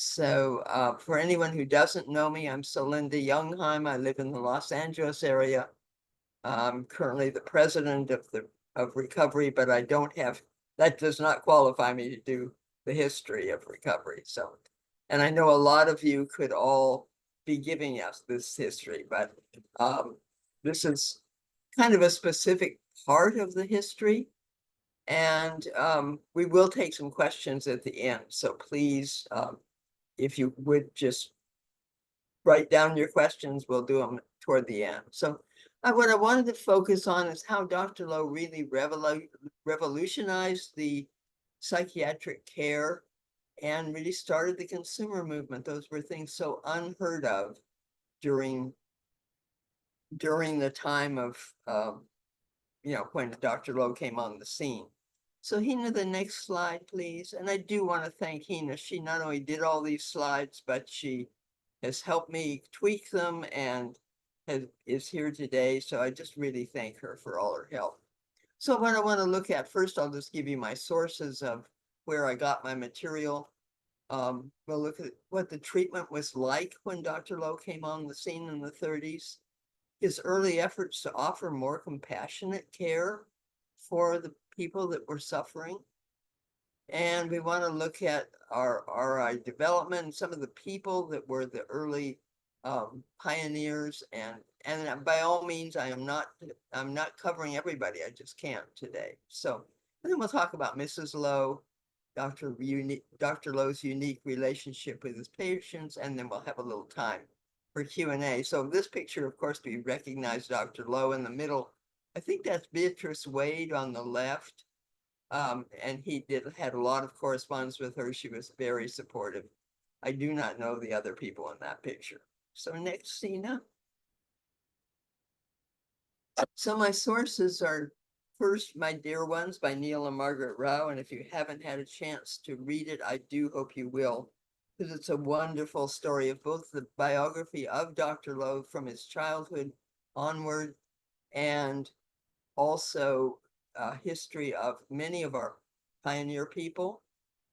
So for anyone who doesn't know me, I'm Celinda Jungheim. I live in the Los Angeles area. I'm currently the president of recovery, but I don't have, that does not qualify me to do the history of recovery. So, and I know a lot of you could all be giving us this history, but this is kind of a specific part of the history. And we will take some questions at the end. So please, if you would just write down your questions, we'll do them toward the end. So what I wanted to focus on is how Dr. Low really revolutionized the psychiatric care and really started the consumer movement. Those were things so unheard of during the time of when Dr. Low came on the scene. So Hina, the next slide, please. And I do want to thank Hina. She not only did all these slides, but she has helped me tweak them and is here today. So I just really thank her for all her help. So what I want to look at first, I'll just give you my sources of where I got my material. We'll look at what the treatment was like when Dr. Low came on the scene in the 30s. His early efforts to offer more compassionate care for the people that were suffering. And we want to look at our RI development and some of the people that were the early pioneers. And by all means, I'm not covering everybody. I just can't today. So, and then we'll talk about Mrs. Low, Dr. Low's unique relationship with his patients, and then we'll have a little time for Q&A. So this picture, of course, we recognize Dr. Low in the middle. I think that's Beatrice Wade on the left. And he had a lot of correspondence with her. She was very supportive. I do not know the other people in that picture. So next, Sina. So my sources are first, My Dear Ones by Neil and Margaret Rao. And if you haven't had a chance to read it, I do hope you will, because it's a wonderful story of both the biography of Dr. Low from his childhood onward and also history of many of our pioneer people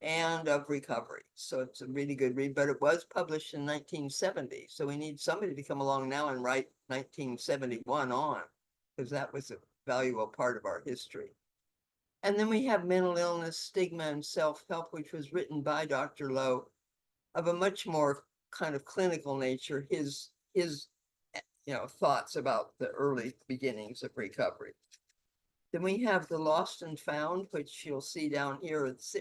and of recovery. So it's a really good read, but it was published in 1970. So we need somebody to come along now and write 1971 on, because that was a valuable part of our history. And then we have Mental Illness, Stigma, and Self-Help, which was written by Dr. Low, of a much more kind of clinical nature, his thoughts about the early beginnings of recovery. Then we have The Lost and Found, which you'll see down here. It's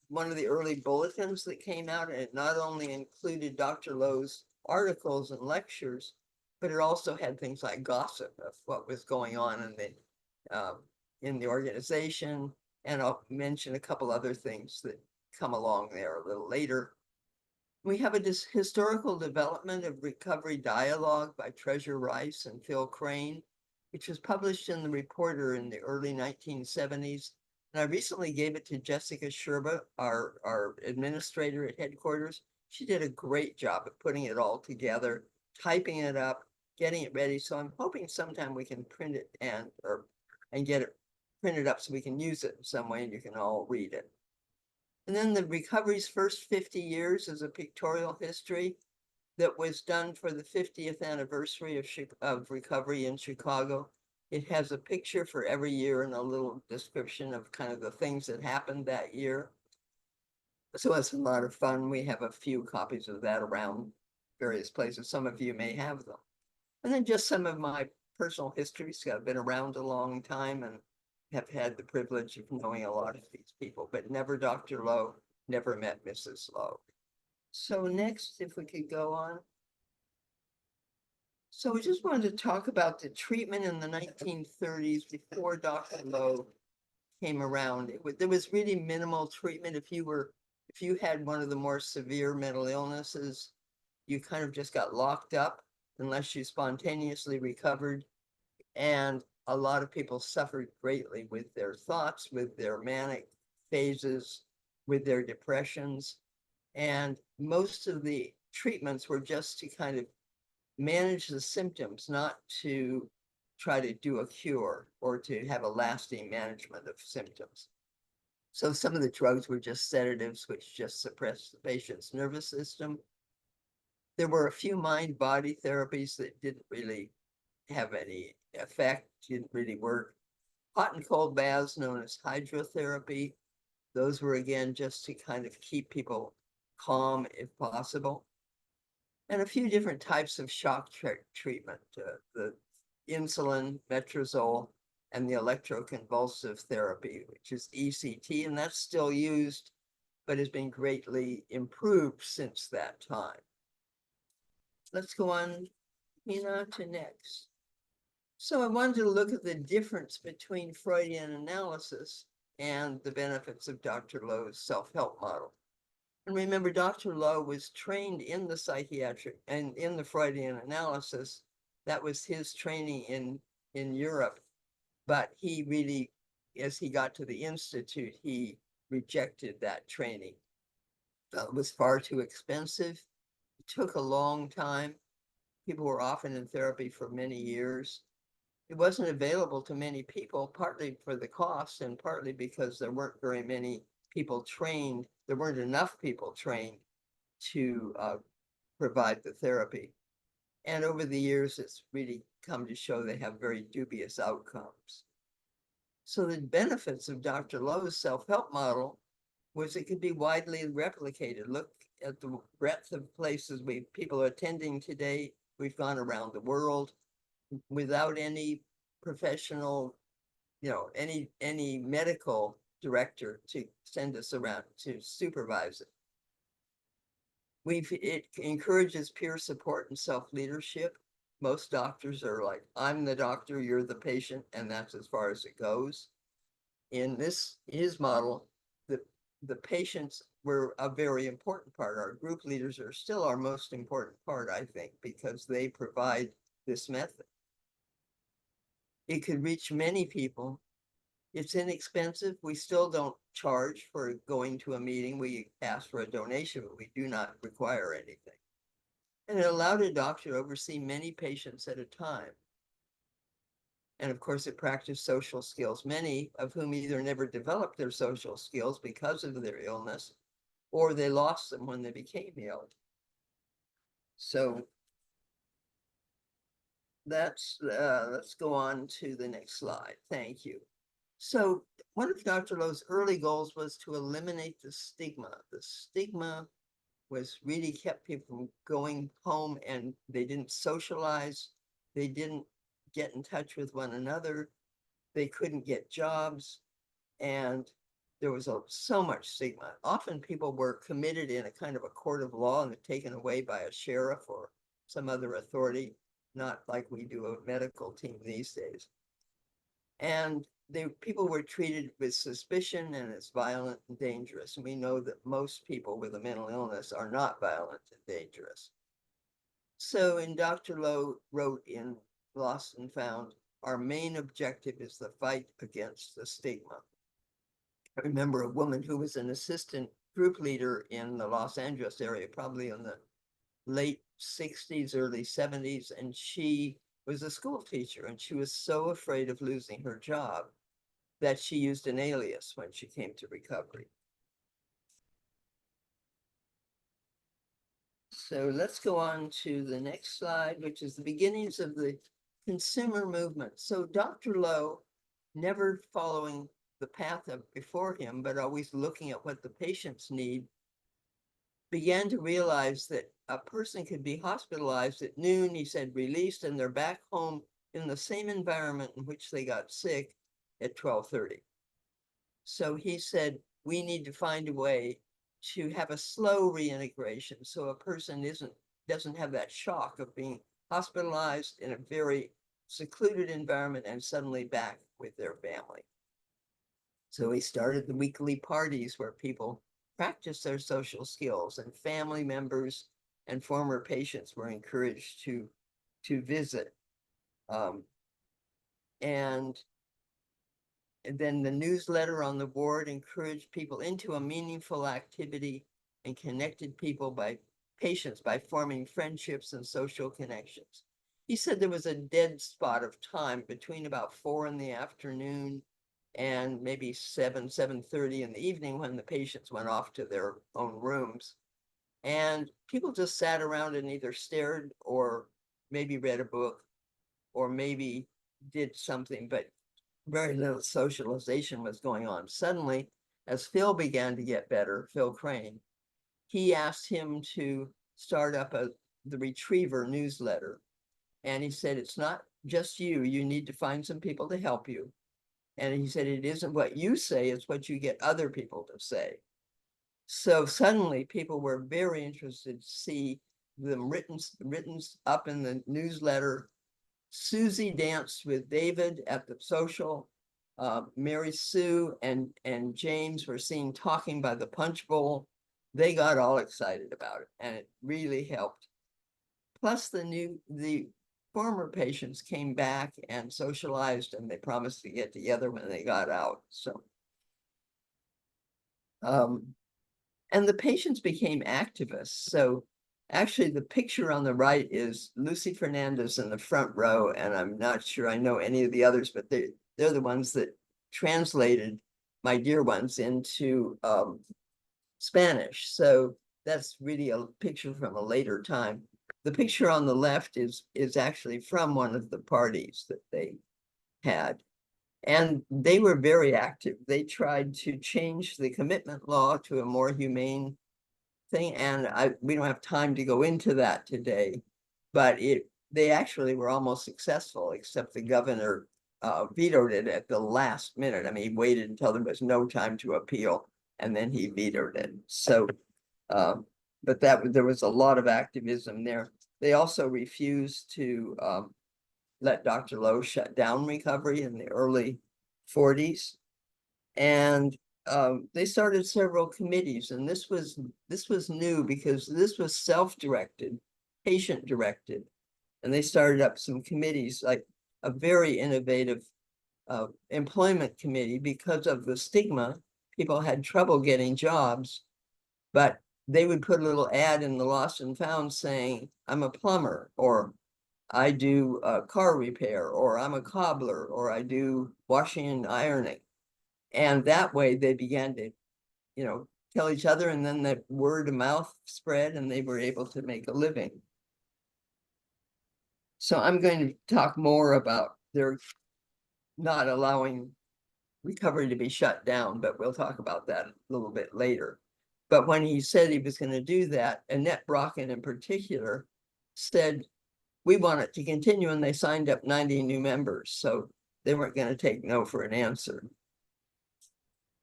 one of the early bulletins that came out, and it not only included Dr. Low's articles and lectures, but it also had things like gossip of what was going on in the organization. And I'll mention a couple other things that come along there a little later. We have a historical development of recovery dialogue by Treasure Rice and Phil Crane, which was published in the Reporter in the early 1970s. And I recently gave it to Jessica Sherba, our administrator at headquarters. She did a great job of putting it all together, typing it up, getting it ready. So I'm hoping sometime we can print it and get it printed up so we can use it in some way and you can all read it. And then the recovery's first 50 years is a pictorial history that was done for the 50th anniversary of recovery in Chicago. It has a picture for every year and a little description of kind of the things that happened that year. So it's a lot of fun. We have a few copies of that around various places. Some of you may have them. And then just some of my personal histories. I've been around a long time and have had the privilege of knowing a lot of these people, but never Dr. Low, never met Mrs. Low. So next, if we could go on. So we just wanted to talk about the treatment in the 1930s before Dr. Low came around. There was really minimal treatment. If you had one of the more severe mental illnesses, you kind of just got locked up unless you spontaneously recovered. And a lot of people suffered greatly with their thoughts, with their manic phases, with their depressions. And most of the treatments were just to kind of manage the symptoms, not to try to do a cure or to have a lasting management of symptoms. So some of the drugs were just sedatives, which just suppressed the patient's nervous system. There were a few mind-body therapies that didn't really have any effect, didn't really work. Hot and cold baths, known as hydrotherapy, those were again just to kind of keep people calm if possible. And a few different types of shock treatment, the insulin, metrazole, and the electroconvulsive therapy, which is ECT, and that's still used, but has been greatly improved since that time. Let's go on, Nina, to next. So I wanted to look at the difference between Freudian analysis and the benefits of Dr. Low's self-help model. And remember, Dr. Low was trained in the psychiatric and in the Freudian analysis. That was his training in Europe. But he really, as he got to the Institute, he rejected that training. It was far too expensive. It took a long time. People were often in therapy for many years. It wasn't available to many people, partly for the cost and partly because there weren't very many people trained. There weren't enough people trained to provide the therapy. And over the years, it's really come to show they have very dubious outcomes. So the benefits of Dr. Low's self-help model was it could be widely replicated. Look at the breadth of places people are attending today. We've gone around the world without any professional, any medical director to send us around to supervise it. It encourages peer support and self-leadership. Most doctors are like, I'm the doctor, you're the patient, and that's as far as it goes. In his model, the patients were a very important part. Our group leaders are still our most important part, I think, because they provide this method. It could reach many people. It's inexpensive. We still don't charge for going to a meeting. We ask for a donation, but we do not require anything. And it allowed a doctor to oversee many patients at a time. And of course, it practiced social skills, many of whom either never developed their social skills because of their illness, or they lost them when they became ill. So let's go on to the next slide. Thank you. So one of Dr. Low's early goals was to eliminate the stigma. The stigma was really kept people from going home, and they didn't socialize. They didn't get in touch with one another. They couldn't get jobs. And there was so much stigma. Often people were committed in a kind of a court of law and taken away by a sheriff or some other authority, not like we do a medical team these days. And people were treated with suspicion and as violent and dangerous. And we know that most people with a mental illness are not violent and dangerous. So in Dr. Low wrote in Lost and Found, our main objective is the fight against the stigma. I remember a woman who was an assistant group leader in the Los Angeles area, probably in the late 60s, early 70s, and she was a school teacher, and she was so afraid of losing her job that she used an alias when she came to recovery. So let's go on to the next slide, which is the beginnings of the consumer movement. So Dr. Low, never following the path of before him, but always looking at what the patients need, began to realize that a person could be hospitalized at noon, he said, released, and they're back home in the same environment in which they got sick at 12:30. So he said, we need to find a way to have a slow reintegration so a person doesn't have that shock of being hospitalized in a very secluded environment and suddenly back with their family. So he started the weekly parties where people practice their social skills, and family members and former patients were encouraged to visit. And then the newsletter on the board encouraged people into a meaningful activity and connected patients by forming friendships and social connections. He said there was a dead spot of time between about 4 in the afternoon and maybe 7:30 in the evening when the patients went off to their own rooms. And people just sat around and either stared or maybe read a book or maybe did something, but very little socialization was going on. Suddenly, as Phil began to get better, Phil Crane, he asked him to start up the Retriever newsletter. And he said, it's not just you, you need to find some people to help you. And he said, it isn't what you say, it's what you get other people to say. So suddenly people were very interested to see them written up in the newsletter. Susie danced with David at the social. Mary Sue and James were seen talking by the punch bowl. They got all excited about it, and it really helped. Plus the former patients came back and socialized, and they promised to get together when they got out. So, and the patients became activists. So actually the picture on the right is Lucy Fernandez in the front row, and I'm not sure I know any of the others, but they're the ones that translated my dear ones into Spanish. So that's really a picture from a later time. The picture on the left is actually from one of the parties that they had. And they were very active. They tried to change the commitment law to a more humane thing. And we don't have time to go into that today, but they actually were almost successful, except the governor vetoed it at the last minute. I mean, he waited until there was no time to appeal, and then he vetoed it. So, but there was a lot of activism there. They also refused to let Dr. Low shut down recovery in the early 40s. And they started several committees, and this was new because this was self-directed, patient-directed. And they started up some committees, like a very innovative employment committee. Because of the stigma, people had trouble getting jobs, but they would put a little ad in the Lost and Found saying, I'm a plumber, or I do car repair, or I'm a cobbler, or I do washing and ironing. And that way they began to, tell each other, and then that word of mouth spread, and they were able to make a living. So I'm going to talk more about their not allowing recovery to be shut down, but we'll talk about that a little bit later. But when he said he was going to do that, Annette Brocken in particular said, we want it to continue, and they signed up 90 new members. So they weren't going to take no for an answer.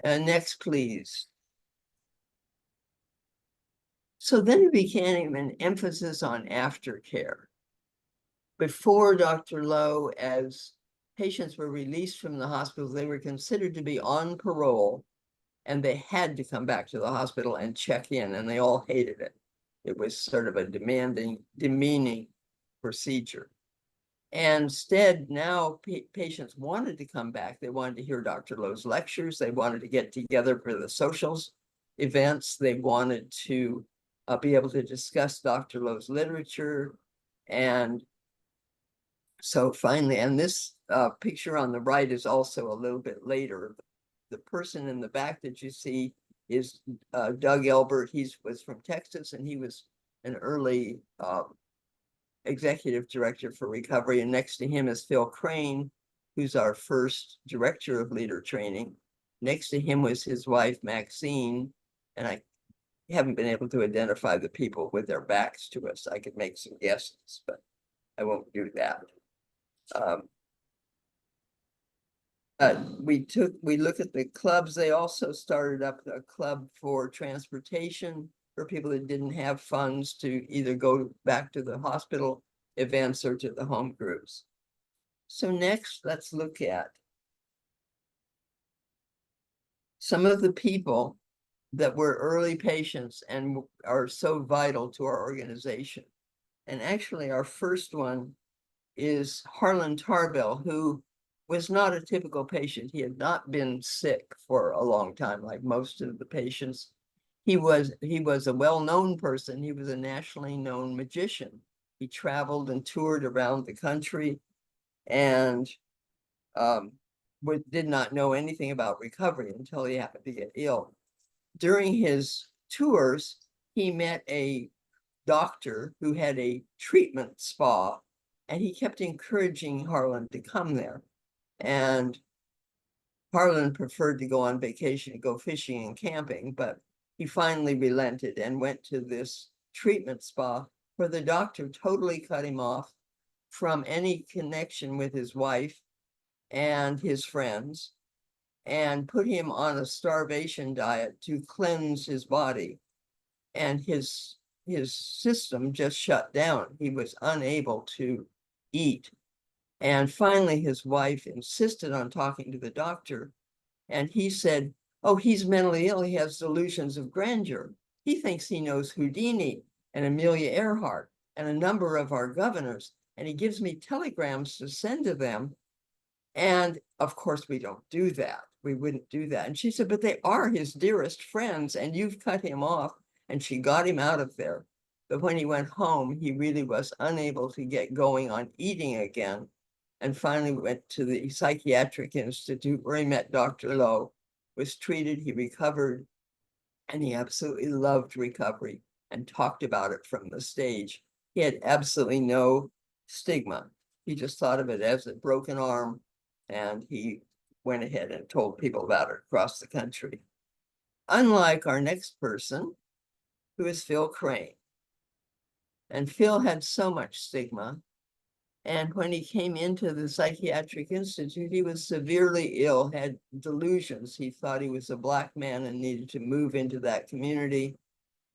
And next, please. So then it became an emphasis on aftercare. Before Dr. Low, as patients were released from the hospital, they were considered to be on parole, and they had to come back to the hospital and check in, and they all hated it. It was sort of a demeaning procedure. And instead, now patients wanted to come back. They wanted to hear Dr. Low's lectures. They wanted to get together for the socials events. They wanted to be able to discuss Dr. Low's literature. And so finally, and this picture on the right is also a little bit later. The person in the back that you see is Doug Elbert. He was from Texas, and he was an early executive director for recovery. And next to him is Phil Crane, who's our first director of leader training. Next to him was his wife, Maxine. And I haven't been able to identify the people with their backs to us. I could make some guesses, but I won't do that. We look at the clubs. They also started up a club for transportation for people that didn't have funds to either go back to the hospital events or to the home groups. So next, let's look at some of the people that were early patients and are so vital to our organization. And actually, our first one is Harlan Tarbell, who was not a typical patient. He had not been sick for a long time, like most of the patients. He was a well-known person. He was a nationally known magician. He traveled and toured around the country, and did not know anything about recovery until he happened to get ill. During his tours, he met a doctor who had a treatment spa, and he kept encouraging Harlan to come there. And Harlan preferred to go on vacation, go fishing and camping, but he finally relented and went to this treatment spa where the doctor totally cut him off from any connection with his wife and his friends and put him on a starvation diet to cleanse his body. And his system just shut down. He was unable to eat. And finally, his wife insisted on talking to the doctor. And he said, oh, he's mentally ill. He has delusions of grandeur. He thinks he knows Houdini and Amelia Earhart and a number of our governors. And he gives me telegrams to send to them. And of course, we don't do that. We wouldn't do that. And she said, but they are his dearest friends, and you've cut him off. And she got him out of there. But when he went home, he really was unable to get going on eating again. And finally went to the Psychiatric Institute where he met Dr. Low, was treated, he recovered, and he absolutely loved recovery and talked about it from the stage. He had absolutely no stigma. He just thought of it as a broken arm, and he went ahead and told people about it across the country. Unlike our next person, who is Phil Crane. And Phil had so much stigma. And when he came into the Psychiatric Institute, he was severely ill, had delusions. He thought he was a Black man and needed to move into that community.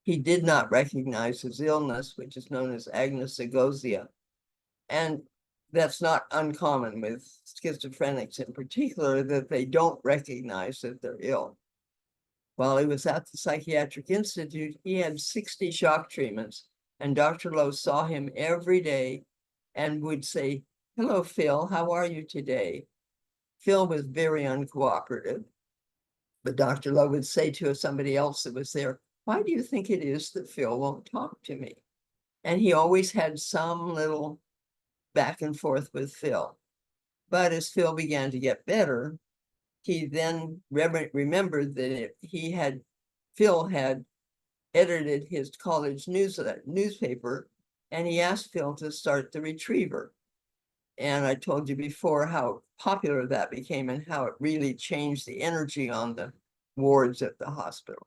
He did not recognize his illness, which is known as agnosia. And that's not uncommon with schizophrenics in particular, that they don't recognize that they're ill. While he was at the Psychiatric Institute, he had 60 shock treatments, and Dr. Low saw him every day and would say, hello, Phil, how are you today? Phil was very uncooperative, but Dr. Low would say to somebody else that was there, why do you think it is that Phil won't talk to me? And he always had some little back and forth with Phil. But as Phil began to get better, he then remembered that Phil had edited his college newspaper, and he asked Phil to start the Retriever. And I told you before how popular that became and how it really changed the energy on the wards at the hospital.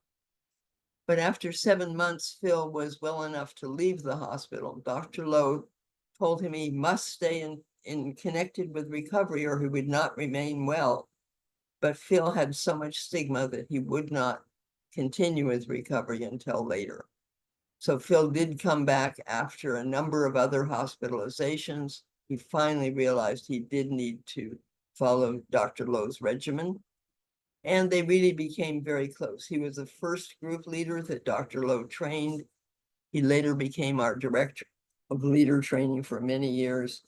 But after 7 months, Phil was well enough to leave the hospital. Dr. Low told him he must stay in connected with recovery or he would not remain well. But Phil had so much stigma that he would not continue his recovery until later. So Phil did come back after a number of other hospitalizations. He finally realized he did need to follow Dr. Low's regimen. And they really became very close. He was the first group leader that Dr. Low trained. He later became our director of leader training for many years.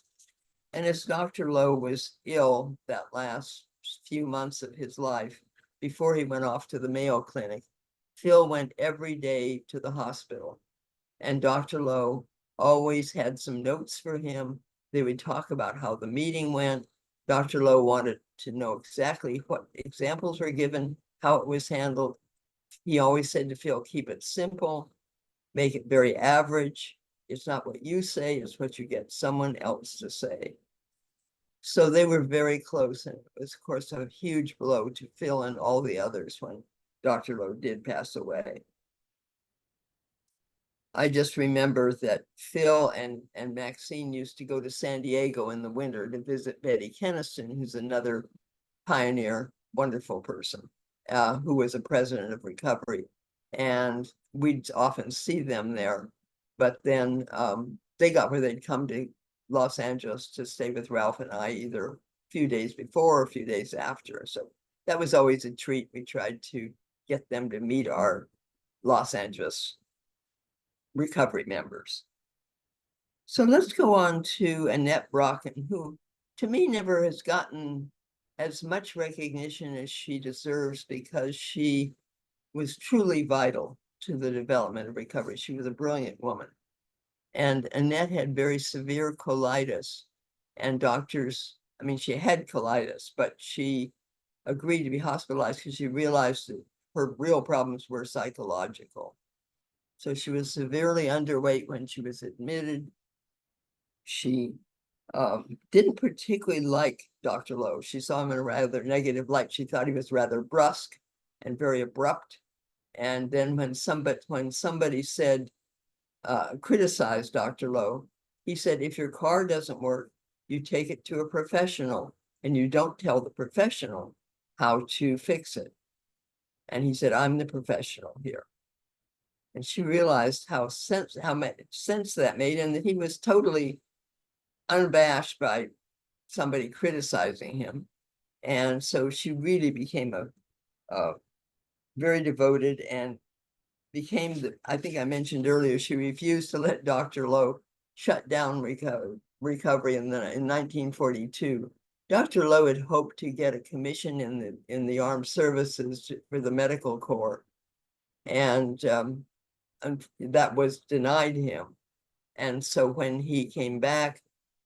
And as Dr. Low was ill that last few months of his life, before he went off to the Mayo Clinic, Phil went every day to the hospital. And Dr. Low always had some notes for him. They would talk about how the meeting went. Dr. Low wanted to know exactly what examples were given, how it was handled. He always said to Phil, keep it simple, make it very average. It's not what you say, it's what you get someone else to say. So they were very close, and it was, of course, a huge blow to Phil and all the others when Dr. Low did pass away. I just remember that Phil and Maxine used to go to San Diego in the winter to visit Betty Keniston, who's another pioneer, wonderful person, who was a president of recovery. And we'd often see them there. But then they got where they'd come to Los Angeles to stay with Ralph and I either a few days before or a few days after. So that was always a treat. We tried to get them to meet our Los Angeles recovery members. So let's go on to Annette Brocken, who to me never has gotten as much recognition as she deserves because she was truly vital to the development of recovery. She was a brilliant woman. And Annette had very severe colitis, and doctors I mean, she had colitis, but she agreed to be hospitalized because she realized that her real problems were psychological. So she was severely underweight when she was admitted. She didn't particularly like Dr. Low. She saw him in a rather negative light. She thought he was rather brusque and very abrupt. And then when somebody said, criticized Dr. Low, he said, if your car doesn't work, you take it to a professional and you don't tell the professional how to fix it. And he said, I'm the professional here. And she realized how much sense that made, and that he was totally unabashed by somebody criticizing him. And so she really became a very devoted, and became I think I mentioned earlier, she refused to let Dr. Low shut down recovery in 1942. Dr. Low had hoped to get a commission in the armed services for the medical corps, and that was denied him. And so when he came back,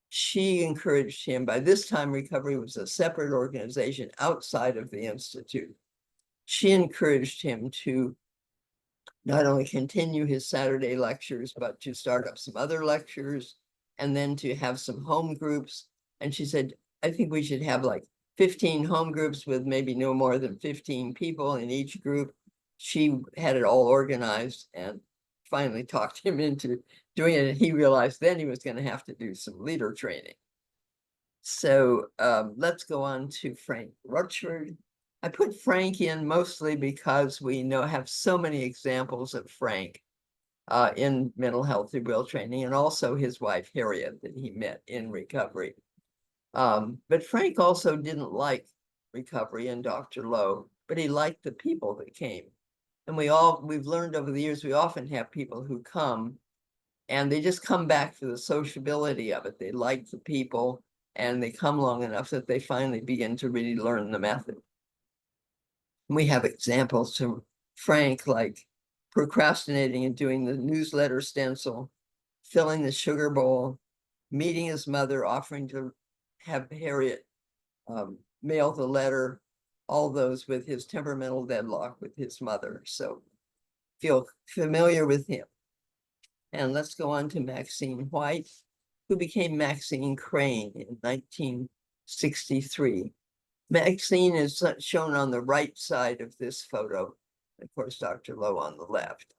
she encouraged him. By this time, recovery was a separate organization outside of the Institute. She encouraged him to not only continue his Saturday lectures, but to start up some other lectures, and then to have some home groups. And she said, I think we should have like 15 home groups with maybe no more than 15 people in each group. She had it all organized and finally talked him into doing it. And he realized then he was going to have to do some leader training. So let's go on to Frank Rutchford. I put Frank in mostly because we have so many examples of Frank in mental health rebuild training, and also his wife, Harriet, that he met in recovery. But Frank also didn't like recovery and Dr. Low, but he liked the people that came. And we've learned over the years, we often have people who come and they just come back for the sociability of it. They like the people and they come long enough that they finally begin to really learn the method. We have examples from Frank, like procrastinating and doing the newsletter stencil, filling the sugar bowl, meeting his mother, offering to have Harriet mail the letter, all those with his temperamental deadlock with his mother. So feel familiar with him. And let's go on to Maxine White, who became Maxine Crane in 1963. Maxine is shown on the right side of this photo. Of course, Dr. Low on the left.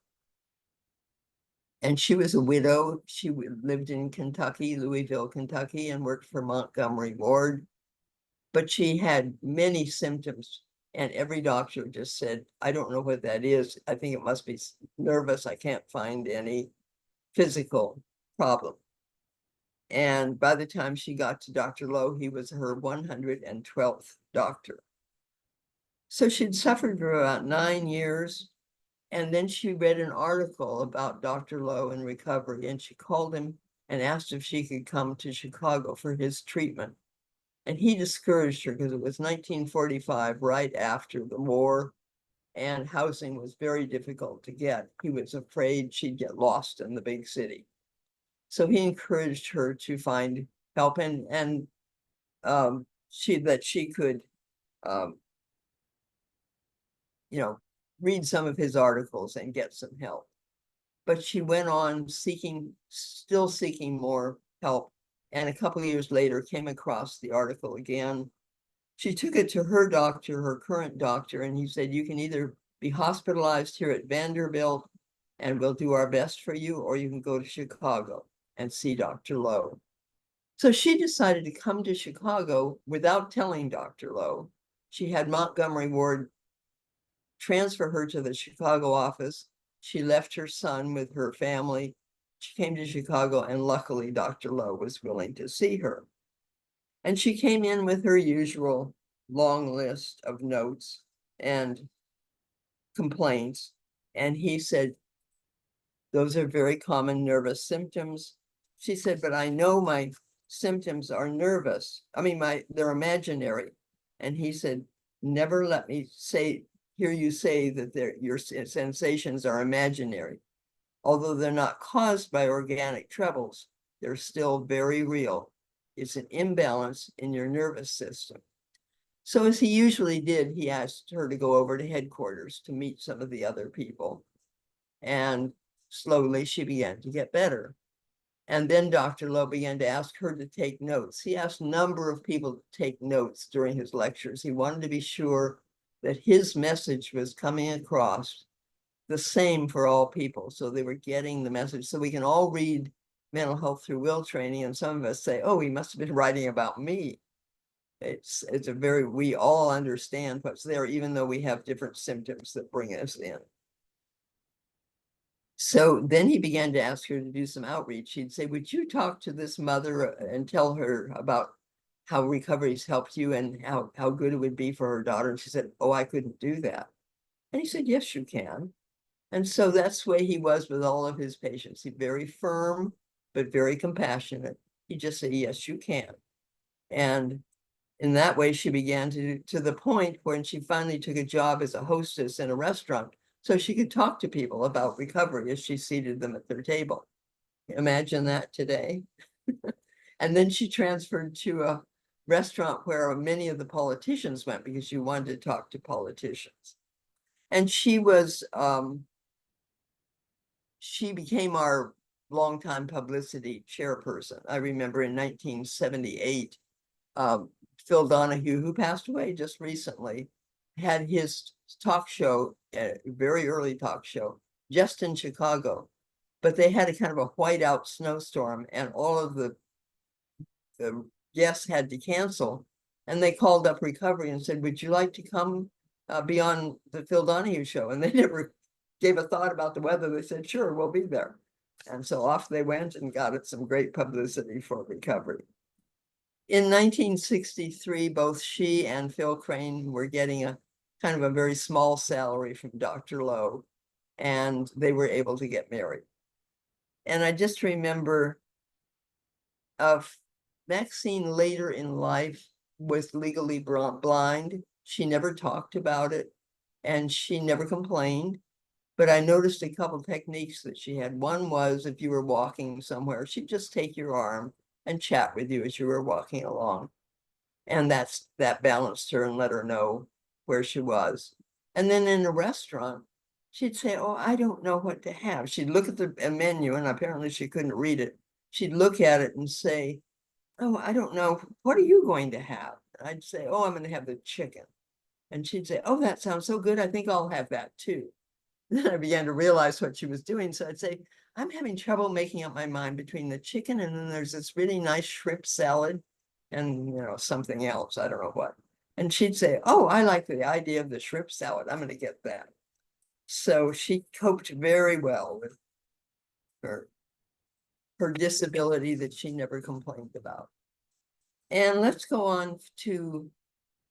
And she was a widow. She lived in Kentucky, Louisville, Kentucky, and worked for Montgomery Ward. But she had many symptoms, and every doctor just said, I don't know what that is. I think it must be nervous. I can't find any physical problem. And by the time she got to Dr. Low, he was her 112th doctor. So she'd suffered for about 9 years. And then she read an article about Dr. Low in recovery, and she called him and asked if she could come to Chicago for his treatment. And he discouraged her because it was 1945, right after the war, and housing was very difficult to get. He was afraid she'd get lost in the big city. So he encouraged her to find help, and she could, read some of his articles and get some help. But she went on still seeking more help. And a couple of years later came across the article again. She took it to her doctor, her current doctor, and he said, you can either be hospitalized here at Vanderbilt and we'll do our best for you, or you can go to Chicago and see Dr. Low. So she decided to come to Chicago without telling Dr. Low. She had Montgomery Ward transfer her to the Chicago office. She left her son with her family. She came to Chicago, and luckily Dr. Low was willing to see her. And she came in with her usual long list of notes and complaints. And he said, those are very common nervous symptoms. She said, but I know my symptoms are nervous. I mean, they're imaginary. And he said, never let me hear you say that your sensations are imaginary. Although they're not caused by organic troubles, they're still very real. it's an imbalance in your nervous system. So as he usually did, he asked her to go over to headquarters to meet some of the other people. And slowly she began to get better. And then Dr. Low began to ask her to take notes. He asked a number of people to take notes during his lectures. He wanted to be sure that his message was coming across the same for all people. So they were getting the message. So we can all read Mental Health Through Will training, and some of us say, oh, he must have been writing about me. It's a very, we all understand what's there, even though we have different symptoms that bring us in. So then he began to ask her to do some outreach. He'd say, would you talk to this mother and tell her about how recovery's helped you and how good it would be for her daughter? And she said, oh, I couldn't do that. And he said, yes, you can. And so that's the way he was with all of his patients. He's very firm, but very compassionate. He just said, yes, you can. And in that way, she began to the point when she finally took a job as a hostess in a restaurant, so she could talk to people about recovery as she seated them at their table. Imagine that today. And then she transferred to a restaurant where many of the politicians went because she wanted to talk to politicians. And she became our longtime publicity chairperson. I remember in 1978, Phil Donahue, who passed away just recently, had his talk show, a very early talk show, just in Chicago. But they had a kind of a whiteout snowstorm, and all of the guests had to cancel. And they called up recovery and said, would you like to come be on the Phil Donahue show? And they never gave a thought about the weather. They said, sure, we'll be there. And so off they went and got it some great publicity for recovery. In 1963, both she and Phil Crane were getting a kind of a very small salary from Dr. Low, and they were able to get married. And I just remember of Maxine later in life was legally blind. She never talked about it, and she never complained. But I noticed a couple techniques that she had. One was if you were walking somewhere, she'd just take your arm and chat with you as you were walking along. And that balanced her and let her know where she was. And then in a restaurant, she'd say, oh, I don't know what to have. She'd look at the menu, and apparently she couldn't read it. She'd look at it and say, oh, I don't know. What are you going to have? And I'd say, oh, I'm going to have the chicken. And she'd say, oh, that sounds so good. I think I'll have that too. Then I began to realize what she was doing. So I'd say, I'm having trouble making up my mind between the chicken and then there's this really nice shrimp salad and, something else. I don't know what. And she'd say, oh, I like the idea of the shrimp salad. I'm going to get that. So she coped very well with her disability that she never complained about. And let's go on to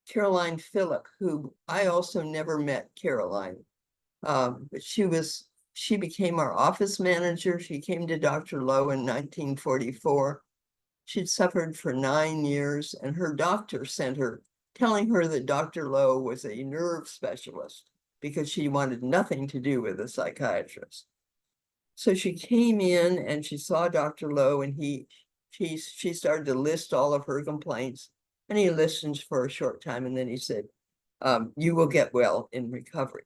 Caroline Phillip, who I also never met Caroline. But she became our office manager. She came to Dr. Low in 1944. She'd suffered for 9 years, and her doctor sent her, telling her that Dr. Low was a nerve specialist because she wanted nothing to do with a psychiatrist. So she came in and she saw Dr. Low, and she started to list all of her complaints, and he listened for a short time, and then he said, you will get well in recovery.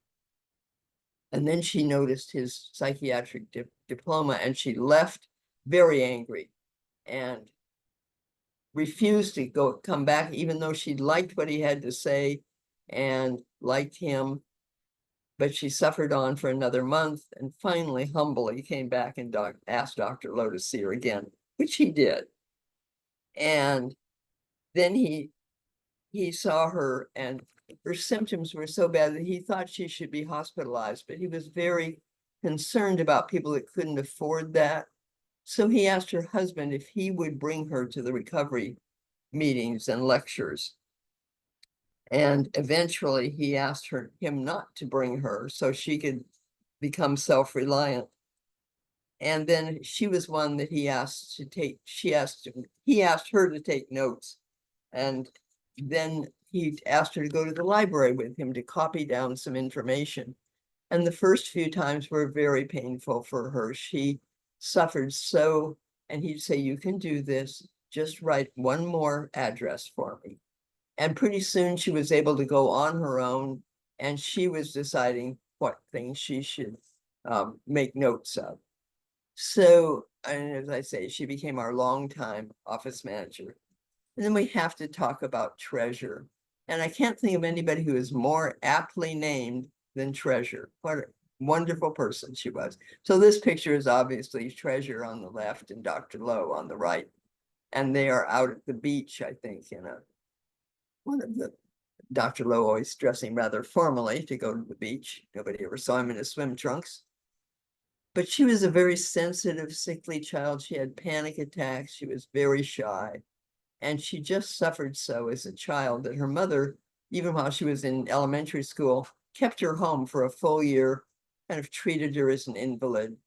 And then she noticed his psychiatric diploma, and she left very angry and refused to come back, even though she liked what he had to say and liked him. But she suffered on for another month and finally humbly came back and asked Dr. Low to see her again, which he did. And then he saw her, and her symptoms were so bad that he thought she should be hospitalized, but he was very concerned about people that couldn't afford that. So he asked her husband if he would bring her to the recovery meetings and lectures. And eventually he asked him not to bring her so she could become self-reliant. And then she was one that he asked her to take notes. And then he asked her to go to the library with him to copy down some information. And the first few times were very painful for her. She suffered so, and he'd say, you can do this. just write one more address for me. And pretty soon she was able to go on her own, and she was deciding what things she should make notes of. So, and as I say, she became our longtime office manager. And then we have to talk about Treasure. And I can't think of anybody who is more aptly named than Treasure. What a wonderful person she was. So this picture is obviously Treasure on the left and Dr. Low on the right. And they are out at the beach, I think, one of the Dr. Low always dressing rather formally to go to the beach. Nobody ever saw him in his swim trunks. But she was a very sensitive, sickly child. She had panic attacks. She was very shy. And she just suffered so as a child that her mother, even while she was in elementary school, kept her home for a full year, kind of treated her as an invalid.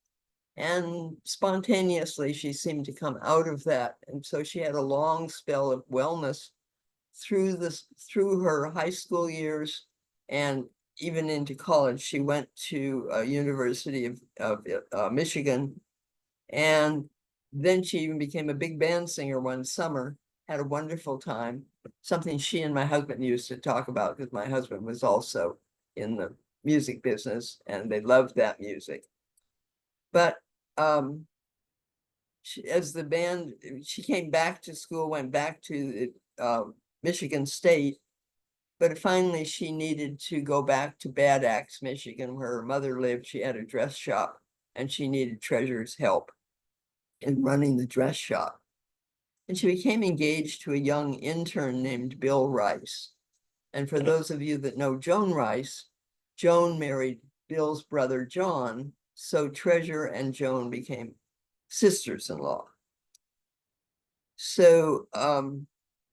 And spontaneously, she seemed to come out of that. And so she had a long spell of wellness through her high school years and even into college. She went to University of Michigan, and then she even became a big band singer one summer, had a wonderful time, something she and my husband used to talk about because my husband was also in the music business and they loved that music. But as the band, she came back to school, went back to Michigan State, but finally she needed to go back to Bad Axe, Michigan, where her mother lived. She had a dress shop and she needed Treasure's help in running the dress shop. And she became engaged to a young intern named Bill Rice. And for those of you that know Joan Rice, Joan married Bill's brother, John. So Treasure and Joan became sisters-in-law. So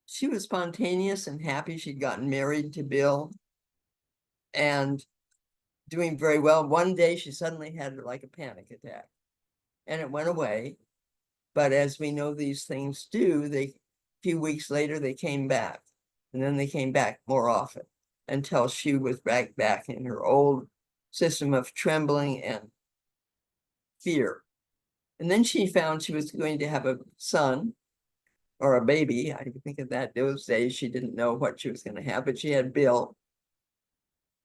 she was spontaneous and happy. She'd gotten married to Bill and doing very well. One day she suddenly had like a panic attack and it went away. But as we know these things do, a few weeks later, they came back. And then they came back more often until she was back in her old system of trembling and fear. And then she found she was going to have a son or a baby. I think of that those days, she didn't know what she was going to have, but she had Bill.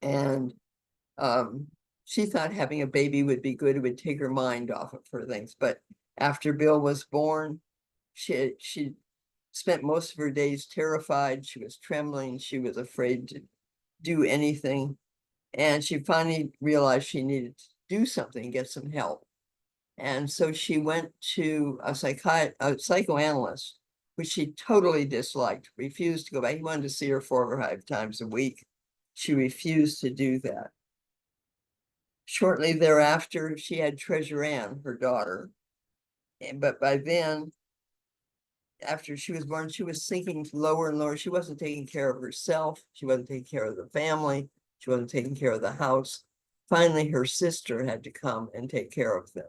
And she thought having a baby would be good. It would take her mind off of her things. But after Bill was born, she spent most of her days terrified. She was trembling. She was afraid to do anything. And she finally realized she needed to do something, get some help. And so she went to a psychoanalyst, which she totally disliked, refused to go back. He wanted to see her 4 or 5 times a week. She refused to do that. Shortly thereafter, she had Treasure Ann, her daughter. But by then, after she was born, she was sinking lower and lower. She wasn't taking care of herself. She wasn't taking care of the family. She wasn't taking care of the house. Finally, her sister had to come and take care of them.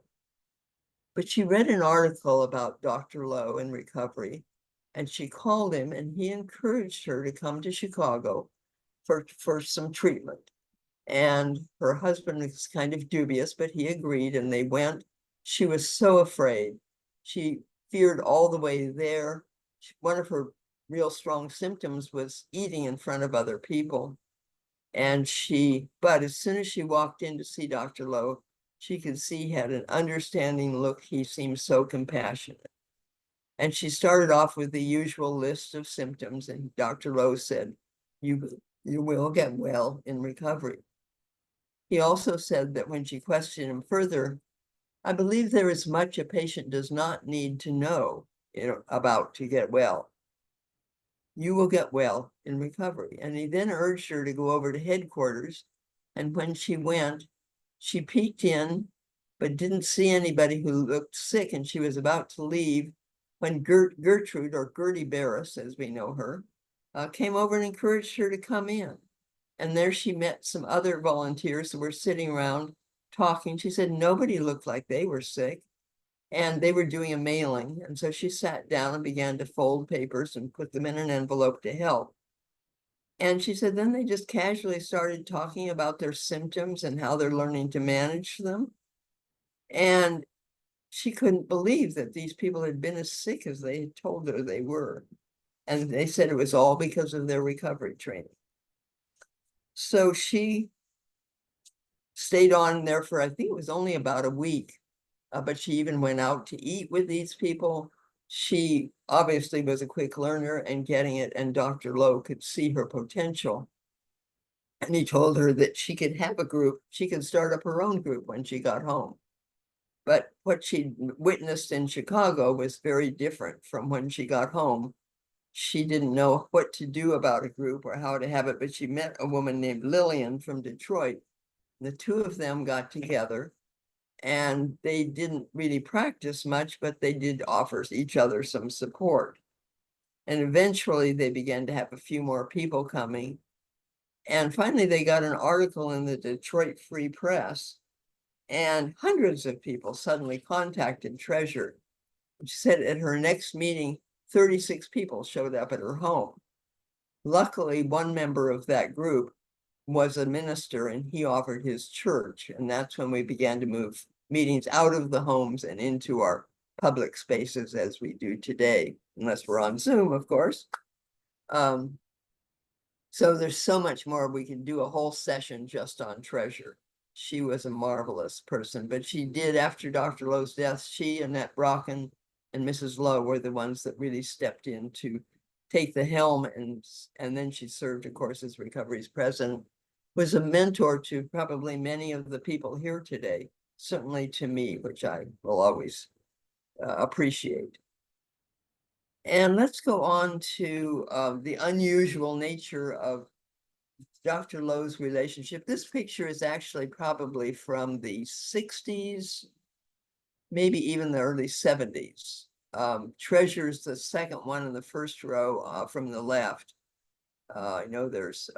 But she read an article about Dr. Low in recovery, and she called him, and he encouraged her to come to Chicago for some treatment. And her husband was kind of dubious, but he agreed, and they went. She was so afraid. She feared all the way there. One of her real strong symptoms was eating in front of other people. But as soon as she walked in to see Dr. Low, she could see he had an understanding look. He seemed so compassionate. And she started off with the usual list of symptoms, and Dr. Low said, you will get well in recovery. He also said that when she questioned him further, I believe there is much a patient does not need to know about to get well. You will get well in recovery. And he then urged her to go over to headquarters. And when she went, she peeked in, but didn't see anybody who looked sick. And she was about to leave when Gertrude, or Gertie Barris, as we know her, came over and encouraged her to come in. And there she met some other volunteers who were sitting around talking. She said nobody looked like they were sick. And they were doing a mailing. And so she sat down and began to fold papers and put them in an envelope to help. And she said, then they just casually started talking about their symptoms and how they're learning to manage them. And she couldn't believe that these people had been as sick as they had told her they were. And they said it was all because of their recovery training. So she stayed on there for, I think it was only about a week, but she even went out to eat with these people. She obviously was a quick learner and getting it, and Dr. Low could see her potential. And he told her that she could have a group, she could start up her own group when she got home. But what she witnessed in Chicago was very different from when she got home. She didn't know what to do about a group or how to have it, but she met a woman named Lillian from Detroit. The two of them got together, and they didn't really practice much, but they did offer each other some support. And eventually they began to have a few more people coming. And finally they got an article in the Detroit Free Press, and hundreds of people suddenly contacted Treasure. She said at her next meeting, 36 people showed up at her home. Luckily, one member of that group was a minister, and he offered his church. And that's when we began to move meetings out of the homes and into our public spaces as we do today, unless we're on Zoom, of course. So there's so much more. We could do a whole session just on Treasure. She was a marvelous person, but she did, after Dr. Low's death, she, Annette Brocken, and Mrs. Low were the ones that really stepped in to take the helm, and then she served, of course, as Recovery's president, was a mentor to probably many of the people here today, certainly to me, which I will always appreciate. And let's go on to the unusual nature of Dr. Low's relationship. This picture is actually probably from the 60s, maybe even the early 70s. Treasure's the second one in the first row from the left. I know there's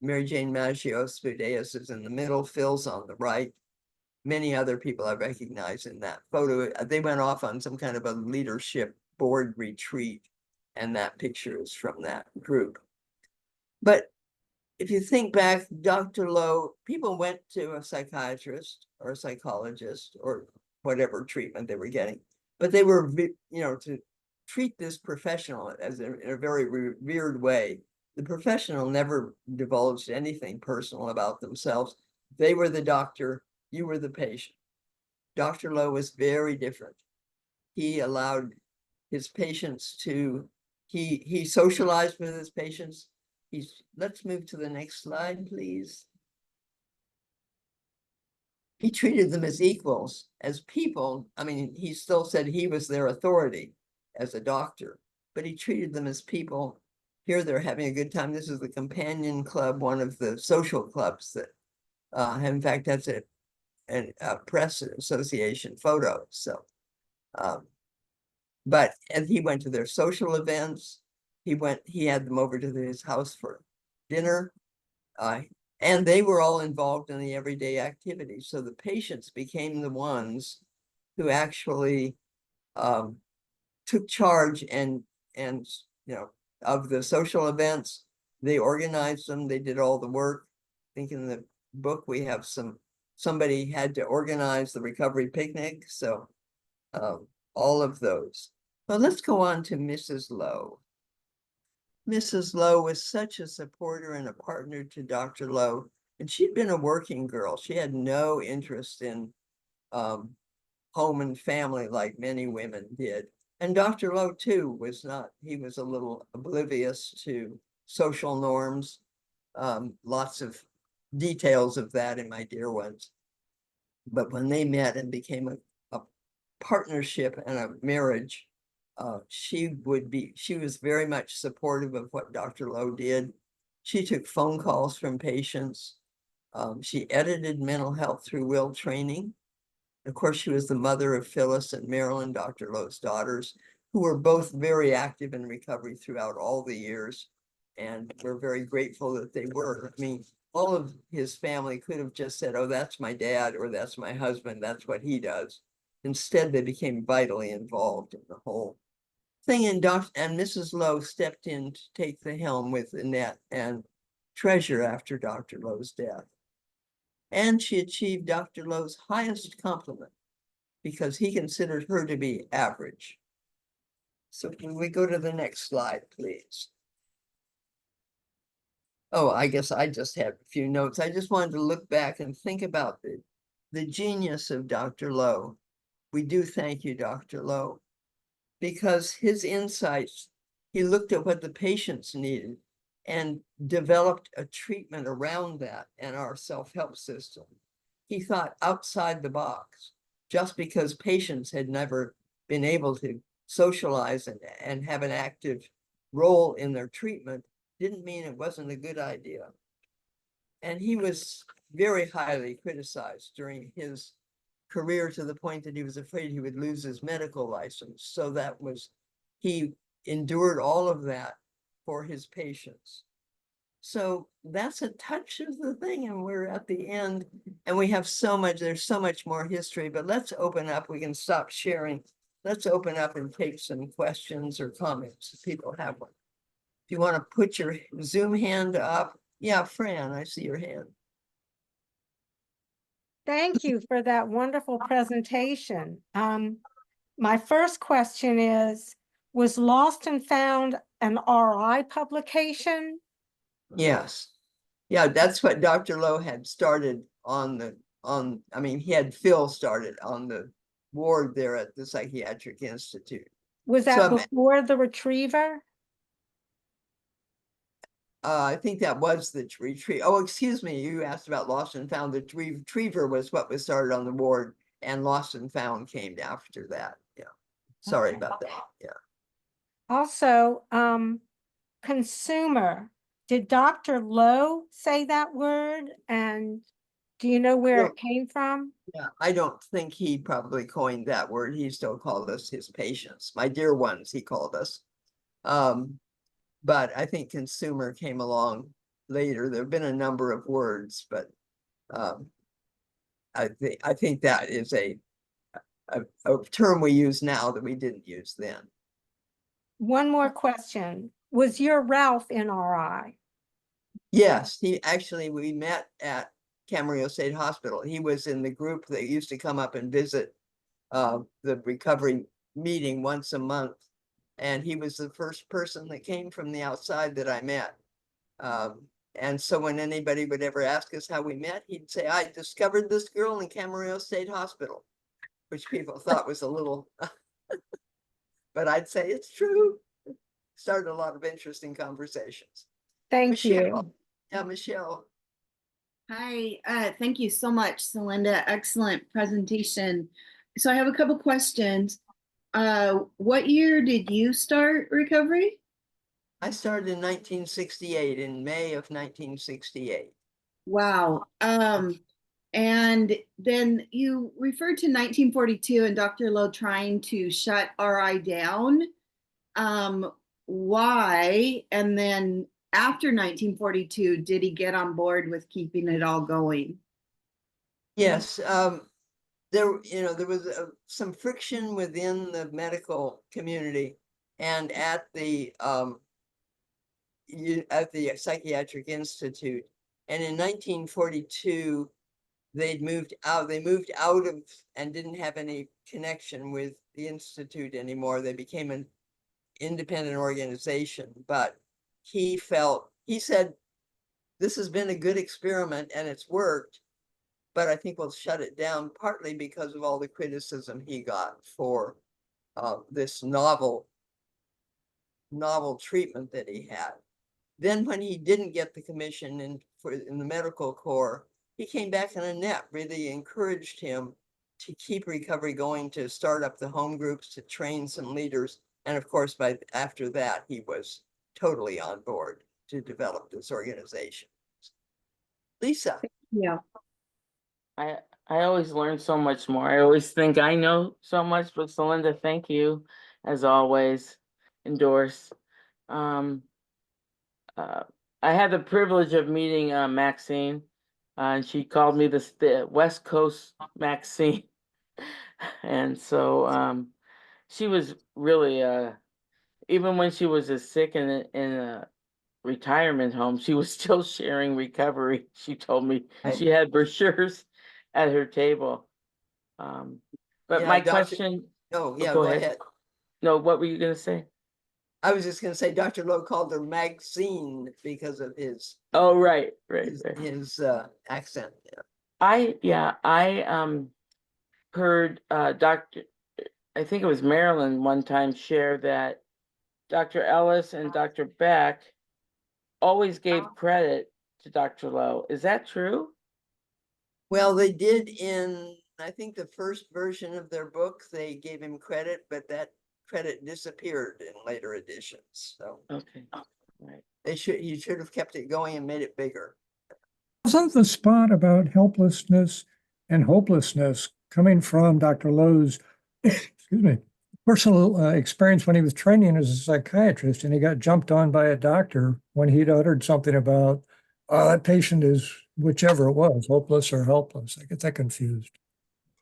Mary Jane Maggio Spudeus is in the middle, Phil's on the right. Many other people I recognize in that photo. They went off on some kind of a leadership board retreat, and that picture is from that group. But if you think back, Dr. Low, people went to a psychiatrist or a psychologist or whatever treatment they were getting, but they were, to treat this professional as in a very revered way. The professional never divulged anything personal about themselves. They were the doctor, you were the patient. Dr. Low was very different. He allowed his patients to, he socialized with his patients. Let's move to the next slide, please. He treated them as equals, as people. I mean, he still said he was their authority as a doctor, but he treated them as people. Here they're having a good time. This is the Companion Club, one of the social clubs that, in fact, that's a press association photo. So, but and he went to their social events. He had them over to his house for dinner. And they were all involved in the everyday activities. So the patients became the ones who actually took charge and of the social events. They organized them. They did all the work. I think in the book we have somebody had to organize the recovery picnic. So all of those. But let's go on to Mrs. Low. Mrs. Low was such a supporter and a partner to Dr. Low, and she'd been a working girl. She had no interest in home and family like many women did. And Dr. Low, too, was not. He was a little oblivious to social norms. Lots of details of that in My Dear Ones. But when they met and became a partnership and a marriage, she was very much supportive of what Dr. Low did. She took phone calls from patients. She edited mental health through will training. Of course, she was the mother of Phyllis and Marilyn, Dr. Low's daughters, who were both very active in recovery throughout all the years. And we're very grateful that they were. I mean, all of his family could have just said, oh, that's my dad, or that's my husband, that's what he does. Instead, they became vitally involved in the whole thing. And Mrs. Low stepped in to take the helm with Annette and Treasure after Dr. Low's death. And she achieved Dr. Low's highest compliment. because he considered her to be average. So can we go to the next slide, please? Oh, I guess I just have a few notes. I just wanted to look back and think about the genius of Dr. Low. We do thank you, Dr. Low, because his insights, he looked at what the patients needed and developed a treatment around that and our self-help system. He thought outside the box. Just because patients had never been able to socialize and have an active role in their treatment didn't mean it wasn't a good idea. And he was very highly criticized during his career, to the point that he was afraid he would lose his medical license. So he endured all of that for his patients. So that's a touch of the thing, and we're at the end, and we have there's so much more history, but let's open up. We can stop sharing. Let's open up and take some questions or comments if people have one. If you want to put your Zoom hand up. Yeah, Fran, I see your hand. Thank you for that wonderful presentation. My first question is, was Lost and Found an RI publication? Yes. Yeah, that's what Dr. Low had started he had Phil started on the ward there at the Psychiatric Institute. Was that before the retriever? I think that was the retriever. Oh, excuse me, you asked about Lost and Found. The retriever was what was started on the ward, and Lost and Found came after that. Yeah. Sorry about that. Yeah. Also, consumer. Did Dr. Low say that word? And do you know where it came from? Yeah, I don't think he probably coined that word. He still called us his patients. My dear ones, he called us. But I think consumer came along later. There have been a number of words, but I think that is a term we use now that we didn't use then. One more question. Was your Ralph in RI? Yes, we met at Camarillo State Hospital. He was in the group that used to come up and visit the recovery meeting once a month. And he was the first person that came from the outside that I met. And so when anybody would ever ask us how we met, he'd say, I discovered this girl in Camarillo State Hospital, which people thought was a little, but I'd say it's true. Started a lot of interesting conversations. Thank Michelle. you. Yeah, Michelle. Hi, thank you so much, Celinda. Excellent presentation. So I have a couple questions. What year did you start recovery? I started in 1968, in May of 1968. Wow. And then you referred to 1942 and Dr. Low trying to shut RI down. Why? And then after 1942, did he get on board with keeping it all going? Yes, there was some friction within the medical community, and at the Psychiatric Institute. And in 1942, they moved out of and didn't have any connection with the Institute anymore. They became an independent organization, but he said, this has been a good experiment and it's worked, but I think we'll shut it down, partly because of all the criticism he got for this novel treatment that he had. Then when he didn't get the commission in the medical corps, he came back, and Annette really encouraged him to keep recovery going, to start up the home groups, to train some leaders. And of course, after that, he was totally on board to develop this organization. Lisa. Yeah. I always learn so much more. I always think I know so much, but Celinda, thank you, as always. Endorse. I had the privilege of meeting Maxine, and she called me the West Coast Maxine. And so she was really, even when she was as sick in a retirement home, she was still sharing recovery. She told me she had brochures at her table. But Yeah, my Dr. question, Oh, yeah, go go ahead. ahead. no, what were you gonna say? I was just gonna say, Dr. Lowe called her Maxine because of his, Oh, right, right, his, right. his accent. Yeah. I heard Dr. I think it was Marilyn one time share that Dr. Ellis and Dr. Beck always gave credit to Dr. Lowe. Is that true? Well, they did in, I think the first version of their book, they gave him credit, but that credit disappeared in later editions. So Okay, right. he should have kept it going and made it bigger. Wasn't the spot about helplessness and hopelessness coming from Dr. Lowe's, excuse me, personal experience when he was training as a psychiatrist and he got jumped on by a doctor when he'd uttered something about, that patient is whichever it was, hopeless or helpless. I get that confused.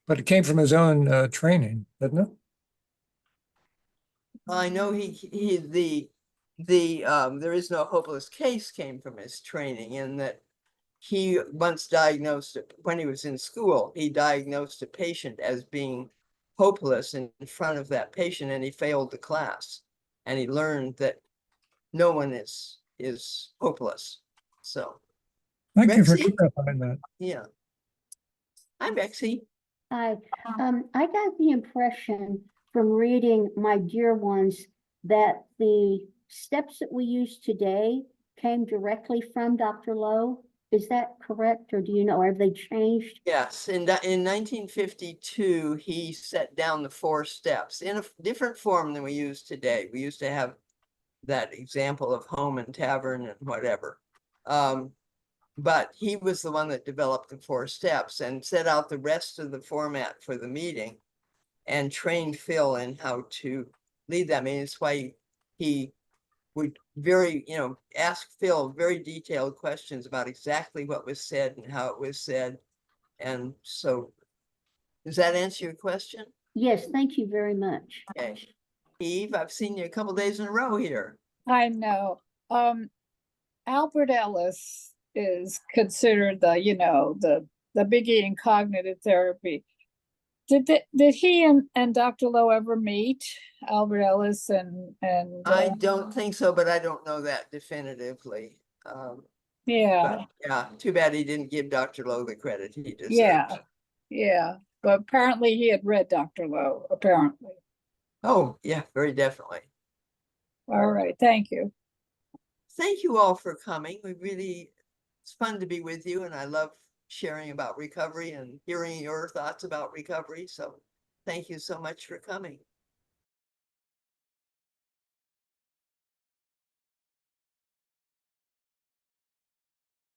But it came from his own training, didn't it? I know the there is no hopeless case came from his training, in that he once diagnosed it when he was in school. He diagnosed a patient as being hopeless in front of that patient, and he failed the class. And he learned that no one is hopeless. So Thank you for Betsy? clarifying that. yeah. Hi, Betsy. I got the impression from reading My Dear Ones that the steps that we use today came directly from Dr. Lowe. Is that correct, or do you know, have they changed? Yes, in 1952, he set down the 4 steps in a different form than we use today. We used to have that example of home and tavern and whatever. But he was the one that developed the 4 steps and set out the rest of the format for the meeting and trained Phil in how to lead that meeting. It's why he would ask Phil very detailed questions about exactly what was said and how it was said. And so, does that answer your question? Yes, thank you very much. Okay. Eve, I've seen you a couple days in a row here. I know. Albert Ellis is considered the biggie in cognitive therapy. Did he and Dr. Lowe ever meet? Albert Ellis and I don't think so, but I don't know that definitively. yeah, But yeah, too bad he didn't give Dr. Lowe the credit he deserved. yeah. But apparently he had read Dr. Lowe, apparently. Oh, yeah, very definitely. All right, thank you. Thank you all for coming. It's fun to be with you, and I love sharing about recovery and hearing your thoughts about recovery. So thank you so much for coming.